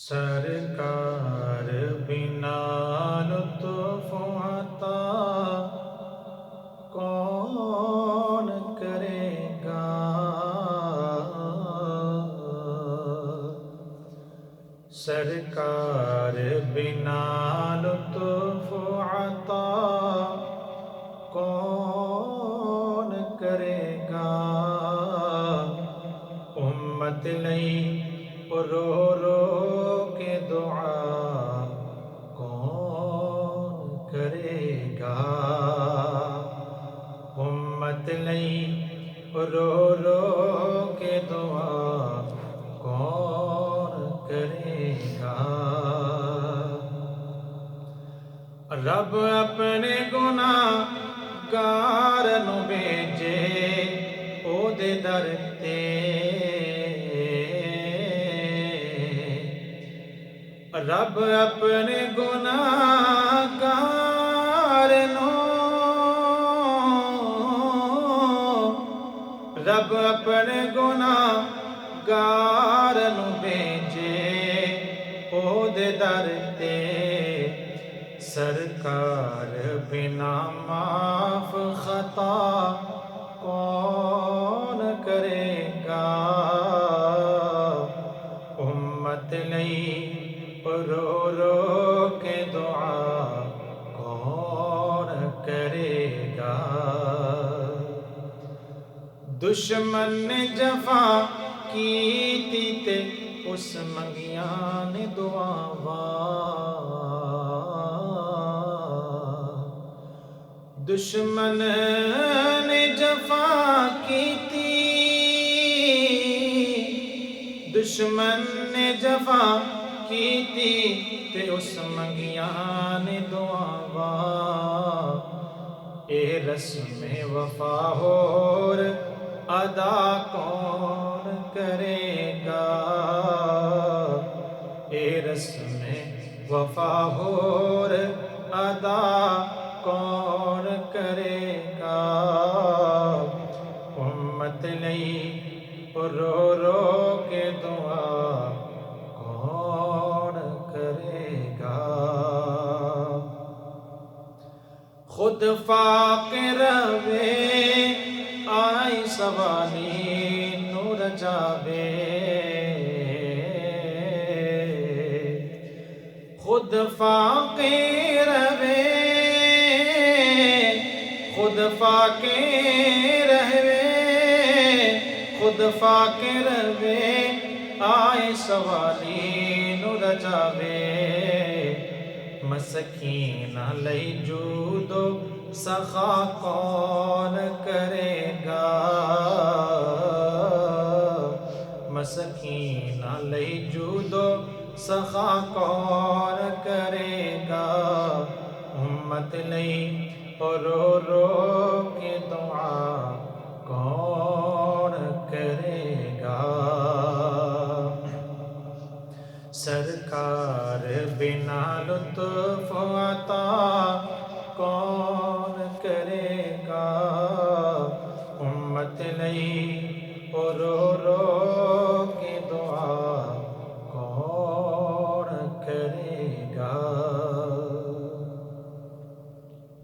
سرکار بنا لطف عطا کون کرے گا؟ سرکار بنا لطف عطا کون کرے گا؟ امت لئی رو رو کے دعا کون کرے گا؟ امت لئی رو رو کے دعا کون کرے گا؟ رب اپنے گناہ گار نو بھیجے او دے در تے، رب اپنے گناہ گار نو، رب اپنے گناہ گار نو بھیجے او دے در تے، سرکار بنا معاف خطا کون کرے گا؟ امت لئی رو رو کے دعا کون کرے گا؟ دشمن نے جفا کیتی تے اس منگیاں نے دعاواں، دشمن نے جفا کیتی، دشمن نے جفا کیتی تے اس منگیاں نے دعاواں، اے رسم وفا ہور ادا کون کرے گا؟ اے رسم وفا ہور ادا کون کرے گا؟ امت لئی رو رو کے دعا کون کرے گا؟ خود فاقر وے آئی سوالی نور جاوے، خود فاقر وے، خود فاقر وے، خود فاقر وے آئی سوالی نور جاوے، مسکین لئی جود و سخا کون کرے گا؟ مسکین لئی جود و سخا کون کرے گا؟ امت لئی رو رو کے دعا کون کرے گا؟ سرکار بنا لطف عطا کون کرے گا؟ امت لئی